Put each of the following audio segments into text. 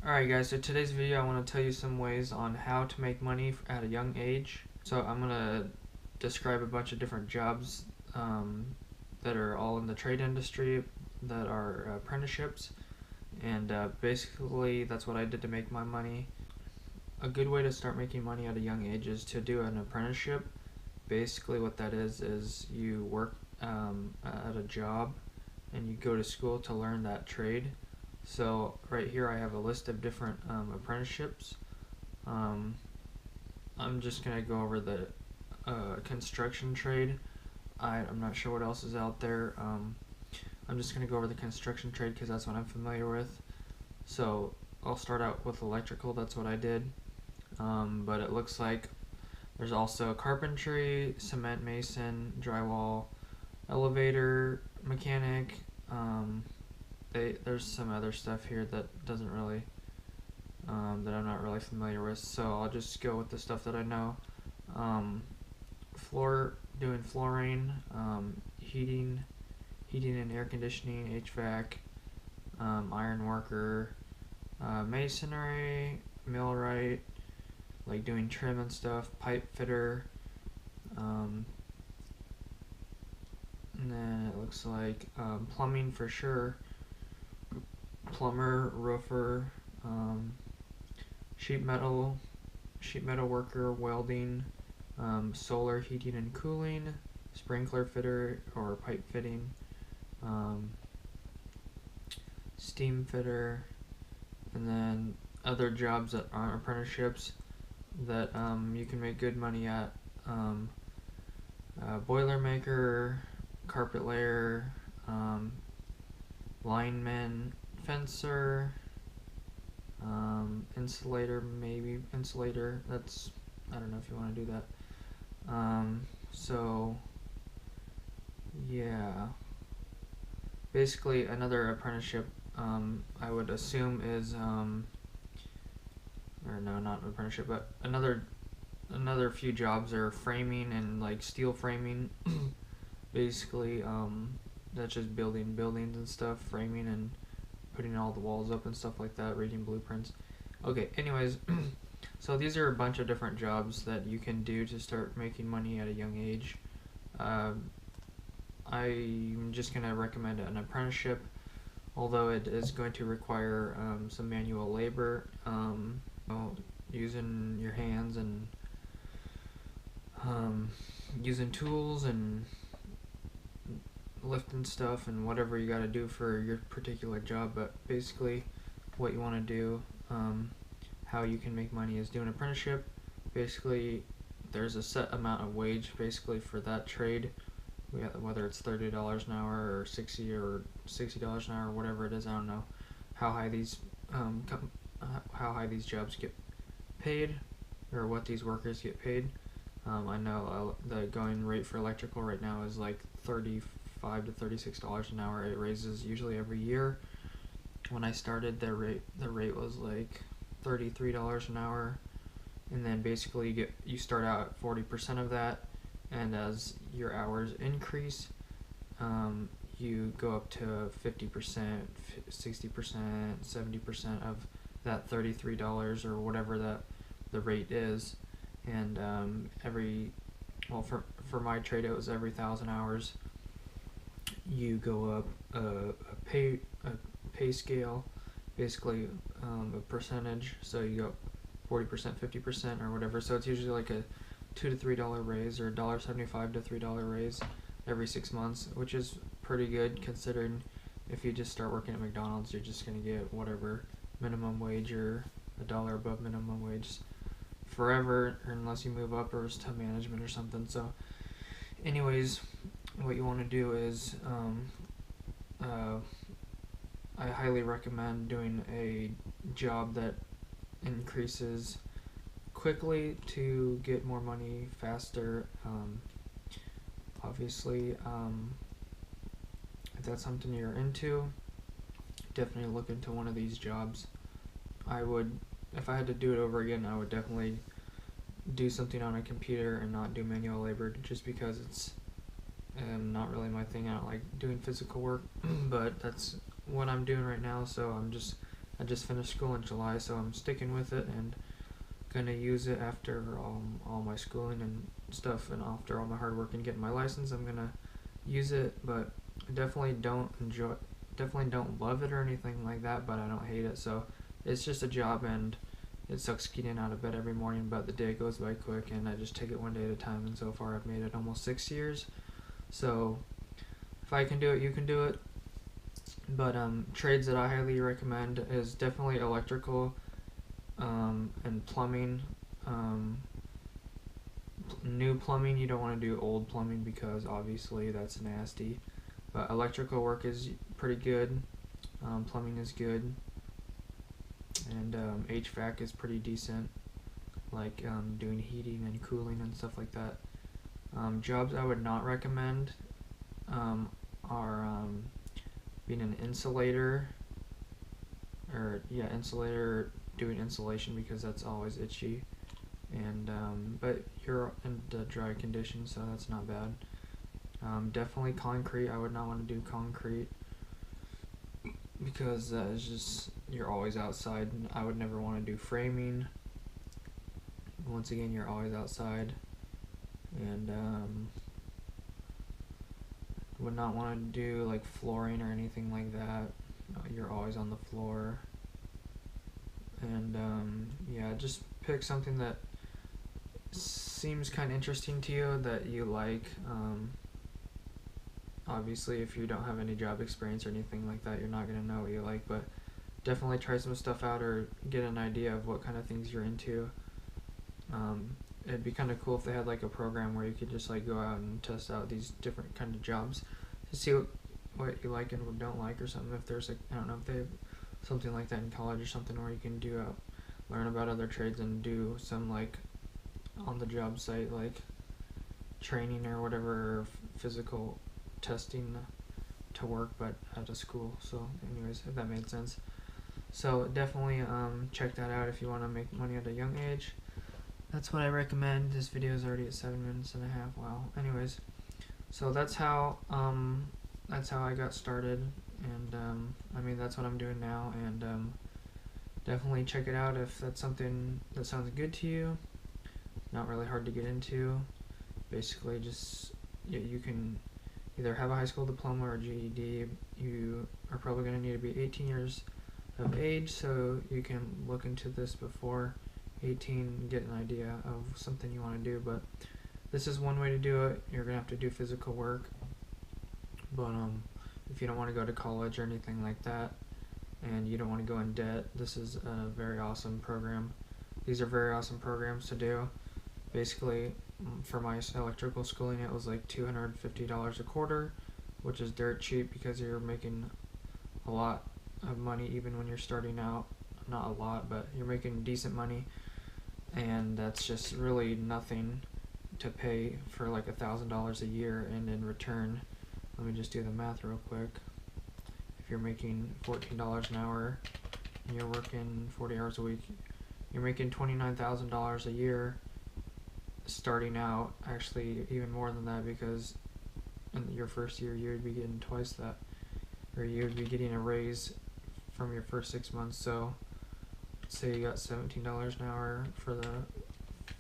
Alright guys, so today's video I want to tell you some ways on how to make money at a young age. So I'm going to describe a bunch of different jobs that are all in the trade industry that are apprenticeships, and basically that's what I did to make my money. A good way to start making money at a young age is to do an apprenticeship. Basically what that is you work at a job and you go to school to learn that trade. So right here I have a list of different apprenticeships. I'm just going to go over the construction trade. I'm not sure what else is out there. I'm just going to go over the construction trade because that's what I'm familiar with. So I'll start out with electrical, that's what I did. But it looks like there's also carpentry, cement mason, drywall, elevator mechanic. There's some other stuff here that doesn't really that I'm not really familiar with, so I'll just go with the stuff that I know. Doing flooring, heating and air conditioning, HVAC, iron worker, masonry, millwright, like doing trim and stuff, pipe fitter, and then it looks like plumbing for sure, plumber, roofer, sheet metal worker, welding, solar heating and cooling, sprinkler fitter or pipe fitting, steam fitter, and then other jobs that aren't apprenticeships that you can make good money at. Boiler maker, carpet layer, lineman, fencer, insulator, maybe insulator. That's, I don't know if you want to do that. So yeah, basically another apprenticeship I would assume is or no, not an apprenticeship, but another few jobs are framing and like steel framing. Basically that's just building buildings and stuff, framing and putting all the walls up and stuff like that, reading blueprints. Okay, anyways, so these are a bunch of different jobs that you can do to start making money at a young age. I'm just going to recommend an apprenticeship, although it is going to require some manual labor, using your hands and using tools and lifting stuff and whatever you got to do for your particular job. But basically what you want to do, how you can make money, is do an apprenticeship. Basically there's a set amount of wage basically for that trade, whether it's $30 an hour or $60 an hour, whatever it is. I don't know how high these jobs get paid or what these workers get paid. I know the going rate for electrical right now is like $35 to $36 an hour. It raises usually every year. When I started, the rate was like $33 an hour, and then basically you start out at 40% of that, and as your hours increase, you go up to 50%, 60%, 70% of that $33 or whatever the rate is. And for my trade, it was every 1,000 hours you go up a pay scale, basically a percentage. So you go 40%, 50% or whatever. So it's usually like a $2 to $3 raise, or $1.75 to $3 raise every 6 months, which is pretty good considering if you just start working at McDonald's, you're just gonna get whatever minimum wage or $1 above minimum wage forever, unless you move up or to management or something. So anyways, what you want to do is I highly recommend doing a job that increases quickly to get more money faster. Obviously, if that's something you're into, definitely look into one of these jobs. If I had to do it over again, I would definitely do something on a computer and not do manual labor, just because it's not really my thing. I don't like doing physical work, but that's what I'm doing right now, so I'm just I just finished school in July, so I'm sticking with it and gonna use it after all my schooling and stuff, and after all my hard work and getting my license. I'm gonna use it, but I definitely don't love it or anything like that, but I don't hate it. So it's just a job, and it sucks getting out of bed every morning, but the day goes by quick, and I just take it one day at a time. And so far I've made it almost 6 years. So if I can do it, you can do it. But trades that I highly recommend is definitely electrical, and plumbing. New plumbing, you don't want to do old plumbing because obviously that's nasty. But electrical work is pretty good. Plumbing is good, and HVAC is pretty decent, like doing heating and cooling and stuff like that. Jobs I would not recommend are being an insulator, doing insulation, because that's always itchy, and but you're in the dry conditions, so that's not bad. Definitely concrete, I would not want to do concrete because it's just, you're always outside, and I would never want to do framing. Once again, you're always outside, and would not want to do like flooring or anything like that. You're always on the floor. And yeah, just pick something that seems kind of interesting to you, that you like. Obviously, if you don't have any job experience or anything like that, you're not going to know what you like, but definitely try some stuff out or get an idea of what kind of things you're into. It'd be kind of cool if they had like a program where you could just like go out and test out these different kind of jobs to see what you like and what you don't like, or something. If there's like, I don't know if they have something like that in college or something where you can do learn about other trades and do some like on the job site, like training or whatever, physical testing to work, but at a school. So anyways, if that made sense. So definitely check that out if you want to make money at a young age. That's what I recommend. This video is already at 7 minutes and a half. Wow. Anyways, so that's how I got started, and I mean, that's what I'm doing now, and definitely check it out if that's something that sounds good to you. Not really hard to get into. Basically, just you can either have a high school diploma or GED. You are probably going to need to be 18 years of age, so you can look into this before 18 and get an idea of something you want to do. But this is one way to do it. You're going to have to do physical work, but if you don't want to go to college or anything like that, and you don't want to go in debt, this is a very awesome program. These are very awesome programs to do. Basically, for my electrical schooling, it was like $250 a quarter, which is dirt cheap because you're making a lot of money even when you're starting out. Not a lot, but you're making decent money, and that's just really nothing to pay for like $1,000 a year. And in return, let me just do the math real quick. If you're making $14 an hour and you're working 40 hours a week, you're making $29,000 a year starting out. Actually, even more than that, because in your first year you would be getting twice that, or you would be getting a raise from your first 6 months. So let's say you got $17 an hour for the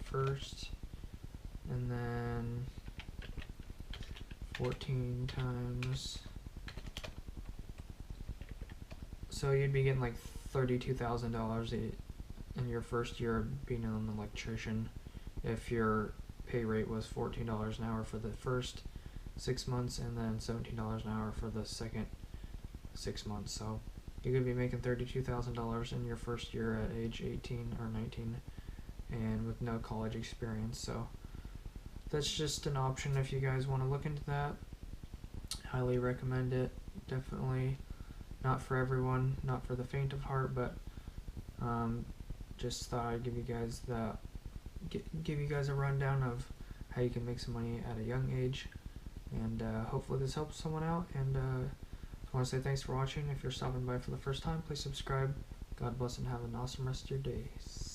first, and then 14 times, so you'd be getting like $32,000 in your first year of being an electrician if your pay rate was $14 an hour for the first 6 months, and then $17 an hour for the second 6 months. So you could be making $32,000 in your first year at age 18 or 19, and with no college experience. So that's just an option if you guys want to look into that. Highly recommend it. Definitely not for everyone, not for the faint of heart, but just thought I'd give you guys a rundown of how you can make some money at a young age, and hopefully this helps someone out. And I want to say thanks for watching. If you're stopping by for the first time, please subscribe. God bless and have an awesome rest of your days.